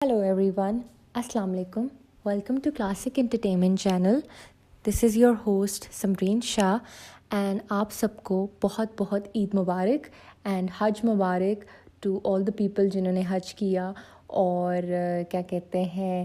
Hello everyone, Assalamu alaikum. Welcome to Classic Entertainment Channel. This is your host Samreen Shah and آپ سب کو بہت بہت عید مبارک and حج مبارک ٹو آل دا پیپل جنہوں نے حج کیا. اور کیا کہتے ہیں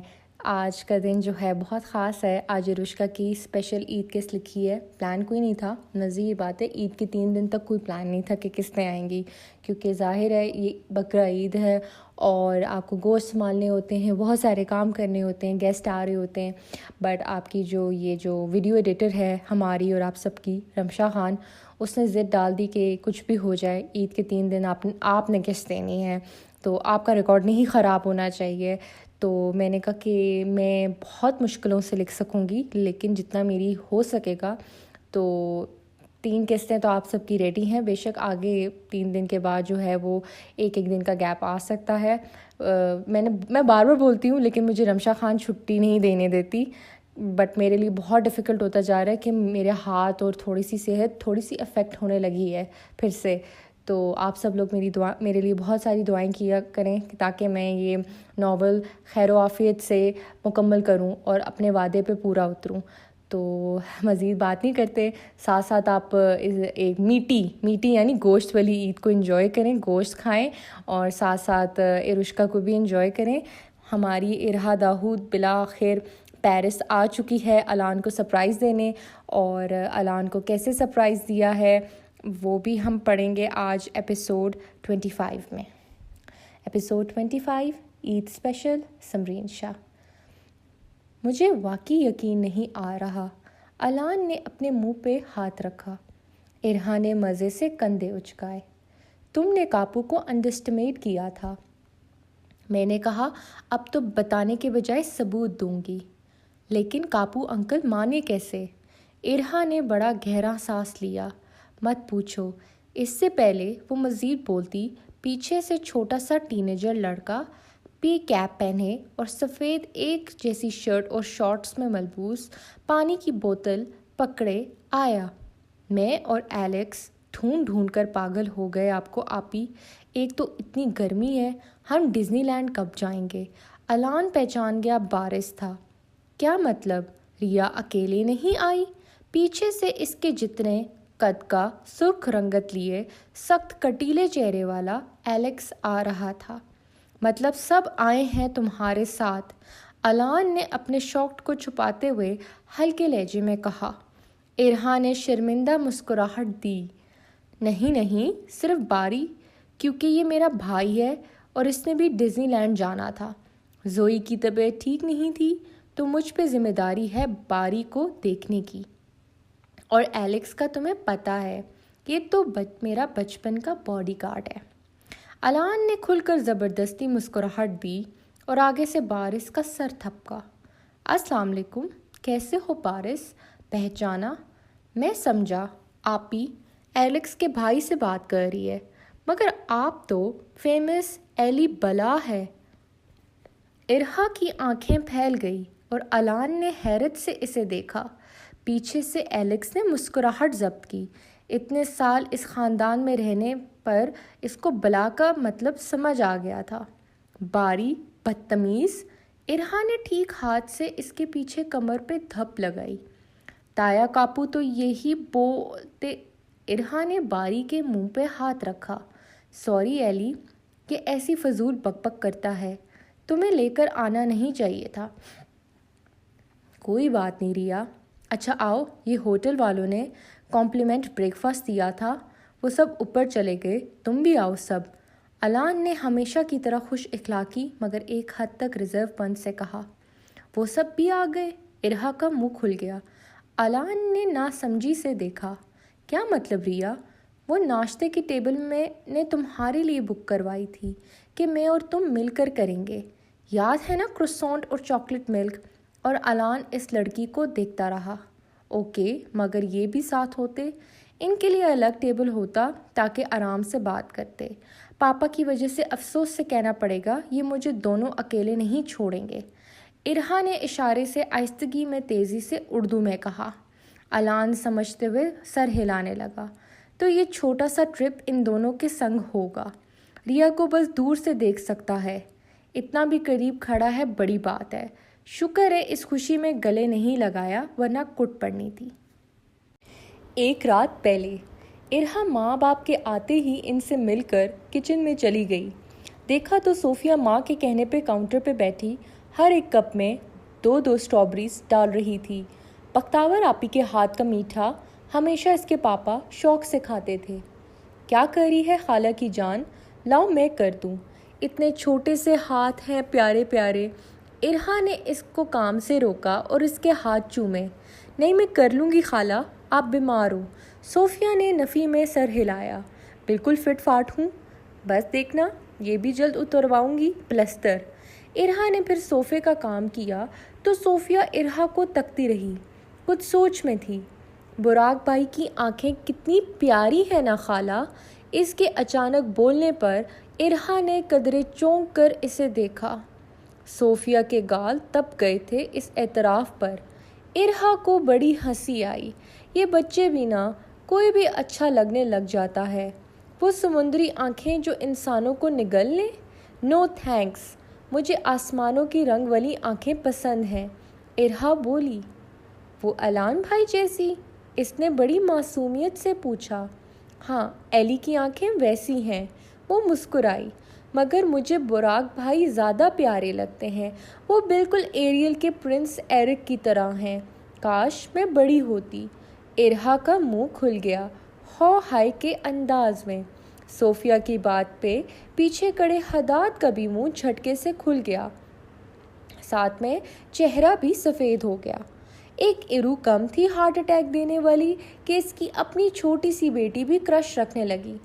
آج کا دن جو ہے بہت خاص ہے. آج عروشکا کی اسپیشل عید کس لکھی ہے. پلان کوئی نہیں تھا, مزے یہ بات ہے عید کے 3 دن تک کوئی پلان نہیں تھا کہ قسطیں آئیں گی, کیونکہ ظاہر ہے یہ بقرہ عید ہے اور آپ کو گوشت سنبھالنے ہوتے ہیں, بہت سارے کام کرنے ہوتے ہیں, گیسٹ آ رہے ہوتے ہیں. بٹ آپ کی جو ویڈیو ایڈیٹر ہے ہماری اور آپ سب کی, رمشا خان, اس نے ضد ڈال دی کہ کچھ بھی ہو جائے عید کے 3 دن آپ نے قسط دینی ہے, تو آپ کا ریکارڈ نہیں خراب ہونا چاہیے. تو میں نے کہا کہ میں بہت مشکلوں سے لکھ سکوں گی, لیکن جتنا میری ہو سکے گا. تو 3 قسطیں تو آپ سب کی ریڈی ہیں. بے شک آگے 3 دن کے بعد جو ہے وہ ایک دن کا گیپ آ سکتا ہے. میں بار بار بولتی ہوں لیکن مجھے رمشا خان چھٹی نہیں دینے دیتی. بٹ میرے لیے بہت ڈیفیکلٹ ہوتا جا رہا ہے کہ میرے ہاتھ اور تھوڑی سی صحت تھوڑی سی افیکٹ ہونے لگی ہے پھر سے. تو آپ سب لوگ میرے لیے بہت ساری دعائیں کیا کریں تاکہ میں یہ ناول خیر و عافیت سے مکمل کروں اور اپنے وعدے پہ پورا اتروں. تو مزید بات نہیں کرتے, ساتھ ساتھ آپ ایک میٹھی یعنی گوشت والی عید کو انجوائے کریں, گوشت کھائیں اور ساتھ ساتھ عروشکا کو بھی انجوائے کریں. ہماری ارہا داؤد بالآخر پیرس آ چکی ہے الان کو سرپرائز دینے, اور الان کو کیسے سرپرائز دیا ہے وہ بھی ہم پڑھیں گے آج ایپیسوڈ 25 میں. ایپیسوڈ 25 عید اسپیشل سمرین شاہ. مجھے واقعی یقین نہیں آ رہا. الان نے اپنے منہ پہ ہاتھ رکھا. ارہا نے مزے سے کندھے اچکائے. تم نے کاپو کو انڈرسٹیمیٹ کیا تھا. میں نے کہا اب تو بتانے کے بجائے ثبوت دوں گی. لیکن کاپو انکل مانے کیسے؟ ارہا نے بڑا گہرا سانس لیا. مت پوچھو. اس سے پہلے وہ مزید بولتی, پیچھے سے چھوٹا سا ٹینیجر لڑکا پی کیپ پہنے اور سفید ایک جیسی شرٹ اور شارٹس میں ملبوس پانی کی بوتل پکڑے آیا. میں اور ایلیکس ڈھونڈ کر پاگل ہو گئے آپ کو آپی. ایک تو اتنی گرمی ہے, ہم ڈزنی لینڈ کب جائیں گے؟ الان پہچان گیا بارش تھا. کیا مطلب؟ ریا اکیلے نہیں آئی؟ پیچھے سے اس کے جتنے قد کا سرخ رنگت لیے سخت کٹیلے چہرے والا ایلیکس آ رہا تھا. مطلب سب آئے ہیں تمہارے ساتھ؟ الان نے اپنے شوق کو چھپاتے ہوئے ہلکے لہجے میں کہا. ارہا نے شرمندہ مسکراہٹ دی. نہیں, صرف باری, کیونکہ یہ میرا بھائی ہے اور اس نے بھی ڈزنی لینڈ جانا تھا. زوئی کی طبیعت ٹھیک نہیں تھی تو مجھ پہ ذمہ داری ہے باری کو دیکھنے کی. اور ایلیکس کا تمہیں پتہ ہے یہ تو میرا بچپن کا باڈی گارڈ ہے. الان نے کھل کر زبردستی مسکراہٹ دی اور آگے سے بارش کا سر تھپکا. السلام علیکم, کیسے ہو بارش؟ پہچانا؟ میں سمجھا آپی ایلیکس کے بھائی سے بات کر رہی ہے, مگر آپ تو فیمس ایلی بلا ہے. ارہا کی آنکھیں پھیل گئی اور الان نے حیرت سے اسے دیکھا. پیچھے سے ایلیکس نے مسکراہٹ ضبط کی. اتنے سال اس خاندان میں رہنے پر اس کو بلا کا مطلب سمجھ آ گیا تھا. باری, بدتمیز. ارہا نے ٹھیک ہاتھ سے اس کے پیچھے کمر پہ دھپ لگائی. تایا کاپو تو یہی بولتے. ارہا نے باری کے منہ پہ ہاتھ رکھا. سوری ایلی, یہ ایسی فضول بک بک کرتا ہے, تمہیں لے کر آنا نہیں چاہیے تھا. کوئی بات نہیں ریا. اچھا آؤ, یہ ہوٹل والوں نے کمپلیمنٹ بریک فاسٹ دیا تھا, وہ سب اوپر چلے گئے, تم بھی آؤ سب. الان نے ہمیشہ کی طرح خوش اخلاقی مگر ایک حد تک ریزرو پن سے کہا. وہ سب بھی آ گئے؟ ارہا کا منہ کھل گیا. الان نے ناسمجھی سے دیکھا. کیا مطلب ریا؟ وہ ناشتے کی ٹیبل میں نے تمہارے لیے بک کروائی تھی کہ میں اور تم مل کر کریں گے, یاد ہے نا؟ کروسانٹ اور چاکلیٹ ملک. اور الان اس لڑکی کو دیکھتا رہا. اوکے, مگر یہ بھی ساتھ ہوتے. ان کے لیے الگ ٹیبل ہوتا تاکہ آرام سے بات کرتے. پاپا کی وجہ سے افسوس سے کہنا پڑے گا, یہ مجھے دونوں اکیلے نہیں چھوڑیں گے. ارہا نے اشارے سے آہستگی میں تیزی سے اردو میں کہا. الان سمجھتے ہوئے سر ہلانے لگا. تو یہ چھوٹا سا ٹرپ ان دونوں کے سنگ ہوگا. ریا کو بس دور سے دیکھ سکتا ہے. اتنا بھی قریب کھڑا ہے بڑی بات ہے. شکر ہے اس خوشی میں گلے نہیں لگایا ورنہ کٹ پڑنی تھی. ایک رات پہلے ارہا ماں باپ کے آتے ہی ان سے مل کر کچن میں چلی گئی. دیکھا تو صوفیہ ماں کے کہنے پہ کاؤنٹر پہ بیٹھی ہر ایک کپ میں 2 اسٹرابریز ڈال رہی تھی. بختاور آپی کے ہاتھ کا میٹھا ہمیشہ اس کے پاپا شوق سے کھاتے تھے. کیا کری ہے خالہ کی جان؟ لاؤ میں کر دوں. اتنے چھوٹے سے ہاتھ ہیں پیارے پیارے. ارہا نے اس کو کام سے روکا اور اس کے ہاتھ چومے. نہیں میں کر لوں گی خالہ، آپ بیمار ہو. صوفیہ نے نفی میں سر ہلایا. بالکل فٹ فاٹ ہوں، بس دیکھنا یہ بھی جلد اترواؤں گی پلستر. ارہا نے پھر صوفے کا کام کیا تو صوفیہ ارہا کو تکتی رہی، کچھ سوچ میں تھی. براق بھائی کی آنکھیں کتنی پیاری ہیں نا خالہ. اس کے اچانک بولنے پر ارہا نے قدرے چونک کر اسے دیکھا. صوفیہ کے گال تپ گئے تھے اس اعتراف پر. ارہا کو بڑی ہنسی آئی. یہ بچے بھی نا کوئی بھی اچھا لگنے لگ جاتا ہے. وہ سمندری آنکھیں جو انسانوں کو نگل لیں. نو تھینکس، مجھے آسمانوں کی رنگ والی آنکھیں پسند ہیں. ارہا بولی. وہ الان بھائی جیسی؟ اس نے بڑی معصومیت سے پوچھا. ہاں ایلی کی آنکھیں ویسی ہیں. وہ مسکرائی. مگر مجھے براق بھائی زیادہ پیارے لگتے ہیں. وہ بالکل ایریل کے پرنس ایرک کی طرح ہیں. کاش میں بڑی ہوتی. ارہا کا منہ کھل گیا ہو ہائے کے انداز میں. صوفیہ کی بات پہ پیچھے کڑے حداد کا بھی منہ جھٹکے سے کھل گیا، ساتھ میں چہرہ بھی سفید ہو گیا. ایک ارو کم تھی ہارٹ اٹیک دینے والی کہ اس کی اپنی چھوٹی سی بیٹی بھی کرش رکھنے لگی.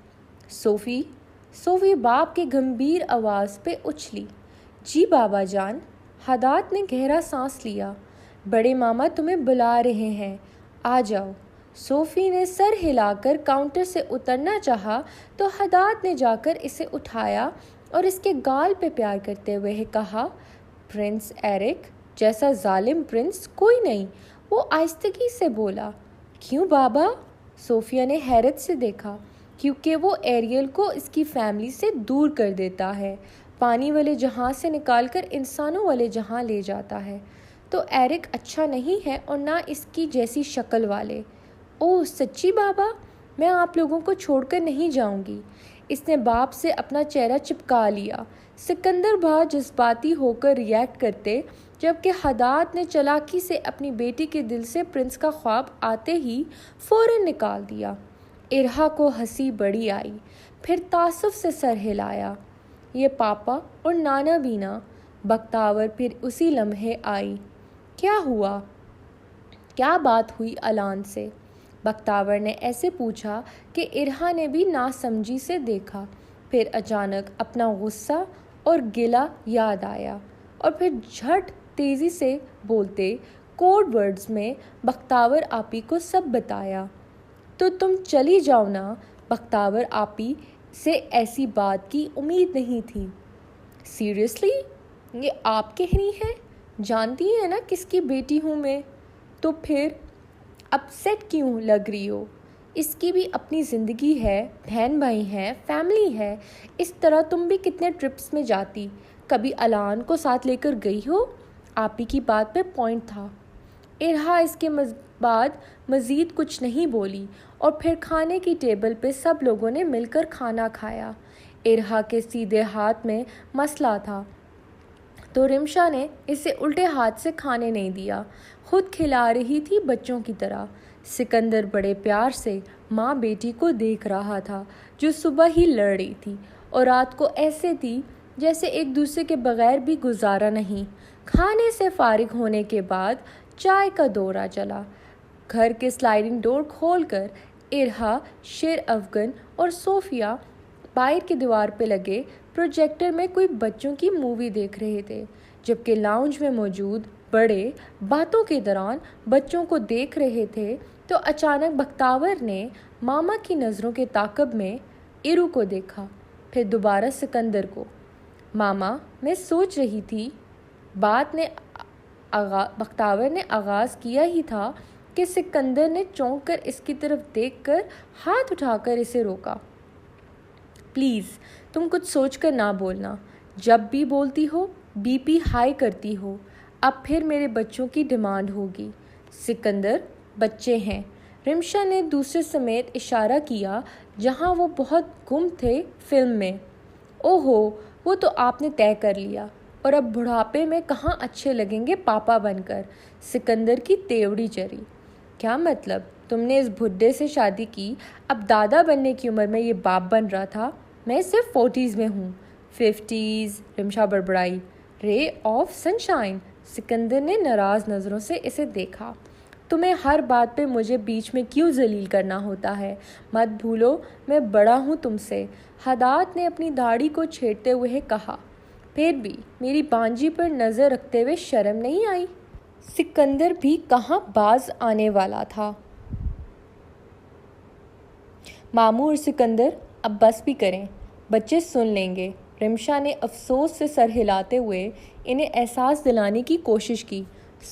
صوفی باپ کے گمبھیر آواز پہ اچھلی. جی بابا جان. حداد نے گہرا سانس لیا. بڑے ماما تمہیں بلا رہے ہیں، آ جاؤ. صوفی نے سر ہلا کر کاؤنٹر سے اترنا چاہا تو حداد نے جا کر اسے اٹھایا اور اس کے گال پہ پیار کرتے ہوئے کہا، پرنس ایرک جیسا ظالم پرنس کوئی نہیں. وہ آہستگی سے بولا. کیوں بابا؟ صوفیہ نے حیرت سے دیکھا. کیونکہ وہ ایریل کو اس کی فیملی سے دور کر دیتا ہے، پانی والے جہاں سے نکال کر انسانوں والے جہاں لے جاتا ہے. تو ایرک اچھا نہیں ہے اور نہ اس کی جیسی شکل والے. اوہ سچی بابا؟ میں آپ لوگوں کو چھوڑ کر نہیں جاؤں گی. اس نے باپ سے اپنا چہرہ چپکا لیا. سکندر بھا جذباتی ہو کر ریئیکٹ کرتے، جبکہ حداد نے چالاکی سے اپنی بیٹی کے دل سے پرنس کا خواب آتے ہی فوراً نکال دیا. ارہا کو ہنسی بڑی آئی، پھر تعصب سے سر ہلایا. یہ پاپا اور نانا بھی نا. بختاور پھر اسی لمحے آئی. کیا ہوا؟ کیا بات ہوئی الان سے؟ بختاور نے ایسے پوچھا کہ ارہا نے بھی ناسمجھی سے دیکھا. پھر اچانک اپنا غصہ اور گلہ یاد آیا اور پھر جھٹ تیزی سے بولتے کوڈ ورڈز میں بختاور آپی کو سب بتایا. تو تم چلی جاؤ نا. بختاور آپی سے ایسی بات کی امید نہیں تھی. سیریسلی؟ یہ آپ کہہ رہی ہیں؟ جانتی ہیں نا کس کی بیٹی ہوں میں. تو پھر اپسیٹ کیوں لگ رہی ہو؟ اس کی بھی اپنی زندگی ہے، بہن بھائی ہیں، فیملی ہے. اس طرح تم بھی کتنے ٹرپس میں جاتی، کبھی الان کو ساتھ لے کر گئی ہو؟ آپی کی بات پہ پوائنٹ تھا. ارہا اس کے بعد مزید کچھ نہیں بولی اور پھر کھانے کی ٹیبل پہ سب لوگوں نے مل کر کھانا کھایا. ارہا کے سیدھے ہاتھ میں مسئلہ تھا تو رمشا نے اسے الٹے ہاتھ سے کھانے نہیں دیا. خود کھلا رہی تھی بچوں کی طرح. سکندر بڑے پیار سے ماں بیٹی کو دیکھ رہا تھا جو صبح ہی لڑ رہی تھی اور رات کو ایسے تھی جیسے ایک دوسرے کے بغیر بھی گزارا نہیں. کھانے سے فارغ ہونے کے بعد چائے کا دورہ چلا. گھر کے سلائڈنگ ڈور کھول کر ارہا، شیر افغن اور صوفیہ باہر کی دیوار پہ لگے پروجیکٹر میں کوئی بچوں کی مووی دیکھ رہے تھے، جبکہ لاؤنج میں موجود بڑے باتوں کے دوران بچوں کو دیکھ رہے تھے. تو اچانک بختاور نے ماما کی نظروں کے تعاقب میں ارو کو دیکھا، پھر دوبارہ سکندر کو. ماما میں سوچ رہی تھی. بات نے بختاور نے آغاز کیا ہی تھا کہ سکندر نے چونک کر اس کی طرف دیکھ کر ہاتھ اٹھا کر اسے روکا. پلیز تم کچھ سوچ کر نہ بولنا. جب بھی بولتی ہو بی پی ہائی کرتی ہو. اب پھر میرے بچوں کی ڈیمانڈ ہوگی. سکندر بچے ہیں. رمشا نے دوسرے سمیت اشارہ کیا جہاں وہ بہت گم تھے فلم میں. اوہو وہ تو آپ نے طے کر لیا. اور اب بڑھاپے میں کہاں اچھے لگیں گے پاپا بن کر. سکندر کی تیوڑی چری. کیا مطلب؟ تم نے اس بڈھے سے شادی کی. اب دادا بننے کی عمر میں یہ باپ بن رہا تھا. میں صرف 40s میں ہوں. 50s؟ رمشا بڑبڑائی. رے آف سنشائن. سکندر نے ناراض نظروں سے اسے دیکھا. تمہیں ہر بات پہ مجھے بیچ میں کیوں ذلیل کرنا ہوتا ہے؟ مت بھولو میں بڑا ہوں تم سے. حداد نے اپنی داڑھی کو چھیڑتے ہوئے کہا. پھر بھی میری بانجی پر نظر رکھتے ہوئے شرم نہیں آئی؟ سکندر بھی کہاں باز آنے والا تھا. ماموں اور سکندر اب بس بھی کریں. بچے سن لیں گے. رمشا نے افسوس سے سر ہلاتے ہوئے انہیں احساس دلانے کی کوشش کی.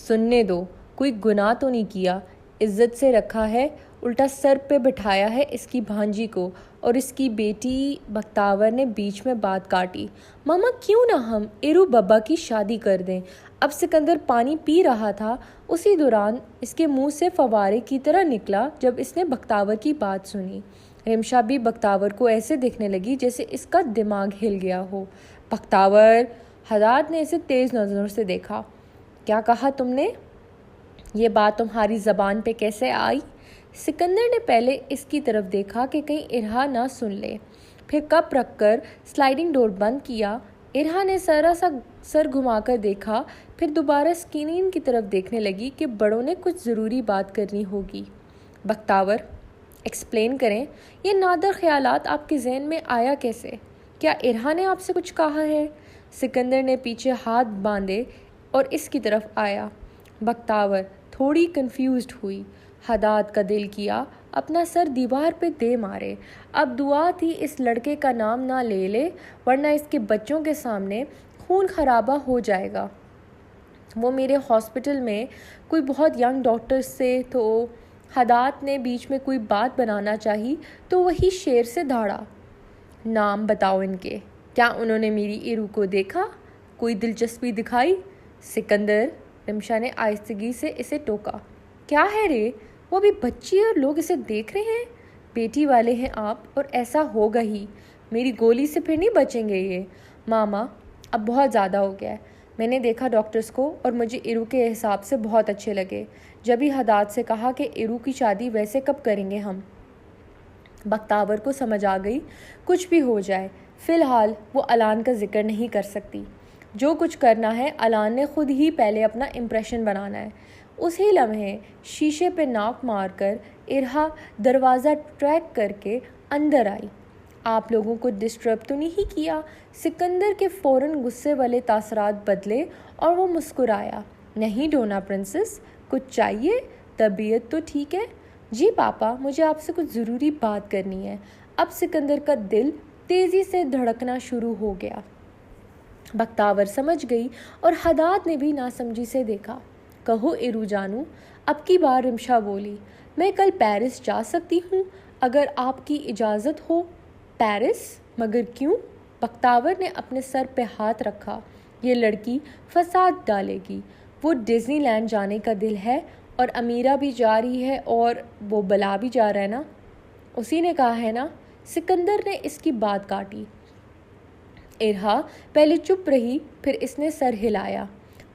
سننے دو. کوئی گناہ تو نہیں کیا. عزت سے رکھا ہے. الٹا سر پہ بٹھایا ہے اس کی بھانجی کو اور اس کی بیٹی. بختاور نے بیچ میں بات کاٹی. ماما کیوں نہ ہم ایرو بابا کی شادی کر دیں؟ اب سکندر پانی پی رہا تھا. اسی دوران اس کے منہ سے فوارے کی طرح نکلا جب اس نے بختاور کی بات سنی. رمشا بھی بختاور کو ایسے دیکھنے لگی جیسے اس کا دماغ ہل گیا ہو. بختاور. حداد نے اسے تیز نظروں سے دیکھا. کیا کہا تم نے؟ یہ بات تمہاری زبان پہ کیسے آئی؟ سکندر نے پہلے اس کی طرف دیکھا کہ کہیں ارہا نہ سن لے. پھر کپ رکھ کر سلائڈنگ ڈور بند کیا. ارہا نے ذرا سا سر گھما کر دیکھا. پھر دوبارہ اسکرین کی طرف دیکھنے لگی کہ بڑوں نے کچھ ضروری بات کرنی ہوگی. بختاور ایکسپلین کریں. یہ نادر خیالات آپ کے ذہن میں آیا کیسے؟ کیا ارہا نے آپ سے کچھ کہا ہے؟ سکندر نے پیچھے ہاتھ باندھے اور اس کی طرف آیا. بختاور تھوڑی کنفیوزڈ ہوئی. حداد کا دل کیا اپنا سر دیوار پہ دے مارے. اب دعا تھی اس لڑکے کا نام نہ لے لے ورنہ اس کے بچوں کے سامنے خون خرابہ ہو جائے گا. وہ میرے ہاسپٹل میں کوئی بہت ینگ ڈاکٹر سے تو. حداد نے بیچ میں کوئی بات بنانا چاہی تو وہی شیر سے دھاڑا. نام بتاؤ ان کے. کیا انہوں نے میری ایرو کو دیکھا؟ کوئی دلچسپی دکھائی؟ سکندر. رمشا نے آہستگی سے اسے ٹوکا. کیا ہے رے؟ وہ بھی بچی اور لوگ اسے دیکھ رہے ہیں. بیٹی والے ہیں آپ اور ایسا ہوگا ہی. میری گولی سے پھر نہیں بچیں گے یہ. ماما اب بہت زیادہ ہو گیا ہے. میں نے دیکھا ڈاکٹرز کو اور مجھے ایرو کے حساب سے بہت اچھے لگے. جب ہی حداد سے کہا کہ ایرو کی شادی ویسے کب کریں گے ہم. بختاور کو سمجھ آ گئی کچھ بھی ہو جائے فی الحال وہ الان کا ذکر نہیں کر سکتی. جو کچھ کرنا ہے الان نے خود ہی پہلے اپنا امپریشن بنانا ہے. اسی لمحے شیشے پہ ناک مار کر ارہا دروازہ ٹریک کر کے اندر آئی. آپ لوگوں کو ڈسٹرب تو نہیں کیا؟ سکندر کے فوراً غصے والے تاثرات بدلے اور وہ مسکرایا. نہیں ڈونا پرنسس. کچھ چاہیے؟ طبیعت تو ٹھیک ہے؟ جی پاپا مجھے آپ سے کچھ ضروری بات کرنی ہے. اب سکندر کا دل تیزی سے دھڑکنا شروع ہو گیا. بختاور سمجھ گئی اور حداد نے بھی ناسمجھی سے دیکھا. کہو ایرو جانو. اب کی بار رمشا بولی. میں کل پیرس جا سکتی ہوں اگر آپ کی اجازت ہو. پیرس؟ مگر کیوں؟ بختاور نے اپنے سر پہ ہاتھ رکھا. یہ لڑکی فساد ڈالے گی. وہ ڈزنی لینڈ جانے کا دل ہے اور امیرہ بھی جا رہی ہے اور وہ بلا بھی جا رہا ہے نا. اسی نے کہا ہے نا. سکندر نے اس کی بات کاٹی. ارہا پہلے چپ رہی پھر اس نے سر ہلایا.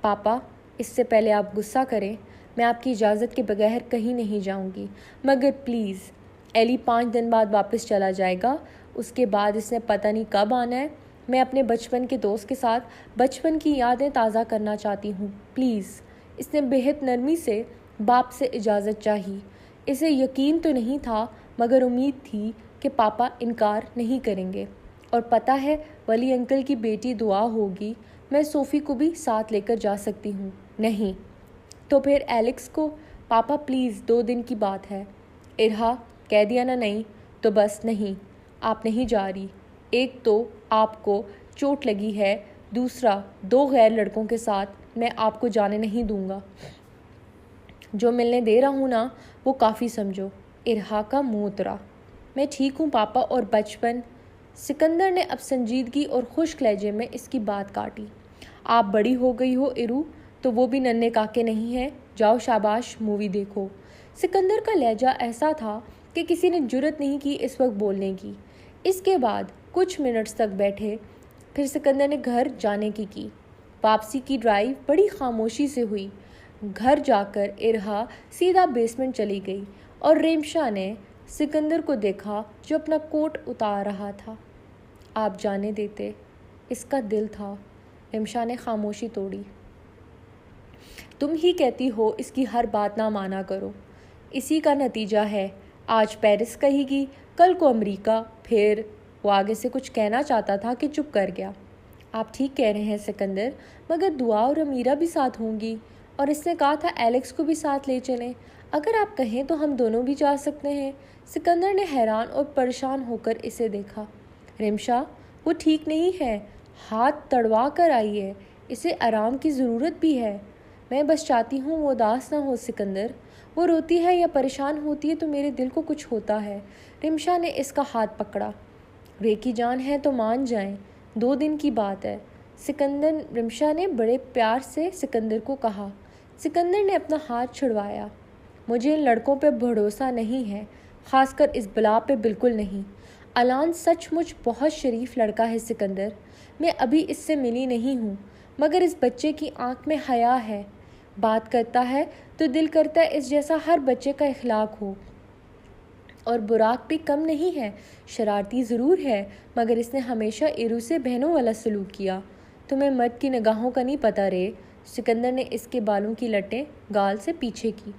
پاپا اس سے پہلے آپ غصہ کریں میں آپ کی اجازت کے بغیر کہیں نہیں جاؤں گی. مگر پلیز. ایلی 5 دن بعد واپس چلا جائے گا. اس کے بعد اس نے پتہ نہیں کب آنا ہے. میں اپنے بچپن کے دوست کے ساتھ بچپن کی یادیں تازہ کرنا چاہتی ہوں. پلیز. اس نے بہت نرمی سے باپ سے اجازت چاہی. اسے یقین تو نہیں تھا مگر امید تھی کہ پاپا انکار نہیں کریں گے. اور پتہ ہے ولی انکل کی بیٹی دعا ہوگی. میں صوفی کو بھی ساتھ لے کر جا سکتی ہوں. نہیں تو پھر ایلکس کو. پاپا پلیز 2 دن کی بات ہے. ارہا کہہ دیا نا نہیں تو بس نہیں. آپ نہیں جا رہی. ایک تو آپ کو چوٹ لگی ہے. دوسرا 2 غیر لڑکوں کے ساتھ میں آپ کو جانے نہیں دوں گا. جو ملنے دے رہا ہوں نا وہ کافی سمجھو. ارہا کا منہ اترا. میں ٹھیک ہوں پاپا اور بچپن. سکندر نے اب سنجیدگی اور خشک لہجے میں اس کی بات کاٹی۔ آپ بڑی ہو گئی ہو ارو، تو وہ بھی ننھے کاکے نہیں ہیں، جاؤ شاباش مووی دیکھو۔ سکندر کا لہجہ ایسا تھا کہ کسی نے جرت نہیں کی اس وقت بولنے کی۔ اس کے بعد کچھ منٹس تک بیٹھے، پھر سکندر نے گھر جانے کی۔ واپسی کی ڈرائیو بڑی خاموشی سے ہوئی۔ گھر جا کر ارہا سیدھا بیسمنٹ چلی گئی اور ریمشا نے سکندر کو دیکھا جو اپنا کوٹ اتار رہا تھا۔ آپ جانے دیتے، اس کا دل تھا۔ ریمشا نے خاموشی توڑی۔ تم ہی کہتی ہو اس کی ہر بات نہ مانا کرو، اسی کا نتیجہ ہے۔ آج پیرس کہے گی، کل کو امریکہ، پھر وہ آگے سے کچھ کہنا چاہتا تھا کہ چپ کر گیا۔ آپ ٹھیک کہہ رہے ہیں سکندر، مگر دعا اور امیرہ بھی ساتھ ہوں گی، اور اس نے کہا تھا ایلیکس کو بھی ساتھ لے چلیں۔ اگر آپ کہیں تو ہم دونوں بھی جا سکتے ہیں۔ سکندر نے حیران اور پریشان ہو کر اسے دیکھا۔ ریمشا، وہ ٹھیک نہیں ہے، ہاتھ تڑوا کر آئی ہے، اسے آرام کی ضرورت بھی ہے۔ میں بس چاہتی ہوں وہ اداس نہ ہو سکندر، وہ روتی ہے یا پریشان ہوتی ہے تو میرے دل کو کچھ ہوتا ہے۔ ریمشا نے اس کا ہاتھ پکڑا۔ رے کی جان ہے تو مان جائیں، 2 دن کی بات ہے۔ ریمشا نے بڑے پیار سے سکندر کو کہا۔ سکندر نے اپنا ہاتھ چھڑوایا۔ مجھے ان لڑکوں پہ بھروسہ نہیں ہے، خاص کر اس بلا پہ بالکل نہیں۔ الان سچ مچ بہت شریف لڑکا ہے سکندر، میں ابھی اس سے ملی نہیں ہوں، مگر اس بچے کی آنکھ میں حیا ہے، بات کرتا ہے تو دل کرتا ہے اس جیسا ہر بچے کا اخلاق ہو۔ اور براق بھی کم نہیں ہے، شرارتی ضرور ہے، مگر اس نے ہمیشہ ارو سے بہنوں والا سلوک کیا۔ تمہیں مرد کی نگاہوں کا نہیں پتہ رے۔ سکندر نے اس کے بالوں کی لٹیں گال سے پیچھے کی۔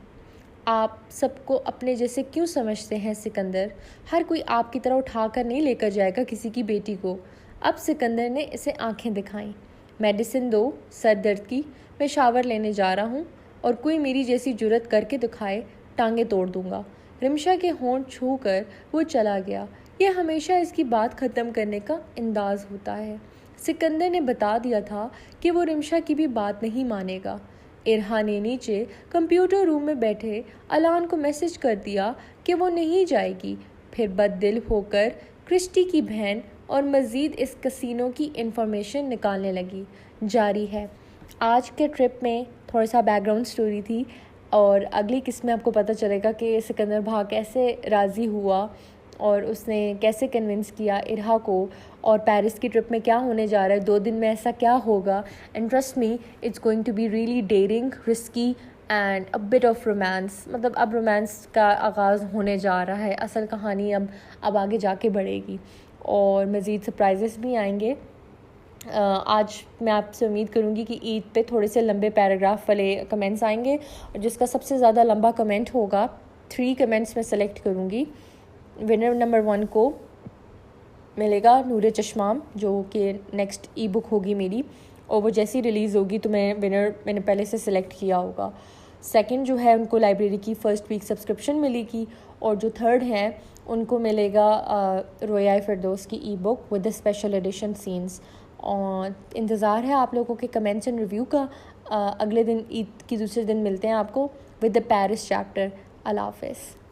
آپ سب کو اپنے جیسے کیوں سمجھتے ہیں سکندر؟ ہر کوئی آپ کی طرح اٹھا کر نہیں لے کر جائے گا کسی کی بیٹی کو۔ اب سکندر نے اسے آنکھیں دکھائیں۔ میڈیسن دو سر درد کی، میں شاور لینے جا رہا ہوں، اور کوئی میری جیسی جرت کر کے دکھائے ٹانگیں توڑ دوں گا۔ ریمشا کے ہونٹ چھو کر وہ چلا گیا۔ یہ ہمیشہ اس کی بات ختم کرنے کا انداز ہوتا ہے۔ سکندر نے بتا دیا تھا کہ وہ ریمشا کی بھی بات نہیں مانے گا۔ ارہا نے نیچے کمپیوٹر روم میں بیٹھے الان کو میسج کر دیا کہ وہ نہیں جائے گی، پھر بد دل ہو کر کرسٹی کی بہن اور مزید اس کسینو کی انفارمیشن نکالنے لگی۔ جاری ہے۔ آج کے ٹرپ میں تھوڑا سا بیک گراؤنڈ سٹوری تھی، اور اگلی قسط میں آپ کو پتہ چلے گا کہ سکندر بھائی کیسے راضی ہوا اور اس نے کیسے کنونس کیا ارہا کو، اور پیرس کی ٹرپ میں کیا ہونے جا رہا ہے، 2 دن میں ایسا کیا ہوگا۔ And trust me it's going to be really daring, risky and a bit of romance. مطلب اب رومانس کا آغاز ہونے جا رہا ہے، اصل کہانی اب آگے جا کے بڑھے گی، اور مزید سرپرائزز بھی آئیں گے۔ آج میں آپ سے امید کروں گی کہ عید پہ تھوڑے سے لمبے پیراگراف والے کمنٹس آئیں گے، اور جس کا سب سے زیادہ لمبا کمنٹ ہوگا، 3 کمنٹس میں سلیکٹ کروں گی۔ ونر نمبر 1 کو ملے گا نور چشمام، جو کہ نیکسٹ ای بک ہوگی میری، اور وہ جیسی ریلیز ہوگی تو میں نے پہلے سے سلیکٹ کیا ہوگا۔ سیکنڈ جو ہے ان کو لائبریری کی فرسٹ ویک سبسکرپشن ملے گی، اور جو تھرڈ ہیں ان کو ملے گا رویا فردوس کی ebook with the special edition sense. اور انتظار ہے آپ لوگوں کے کمنٹس اینڈ ریویو کا۔ اگلے دن عید کی دوسرے دن ملتے ہیں آپ کو ود دا پیرس چیپٹر۔ اللہ حافظ۔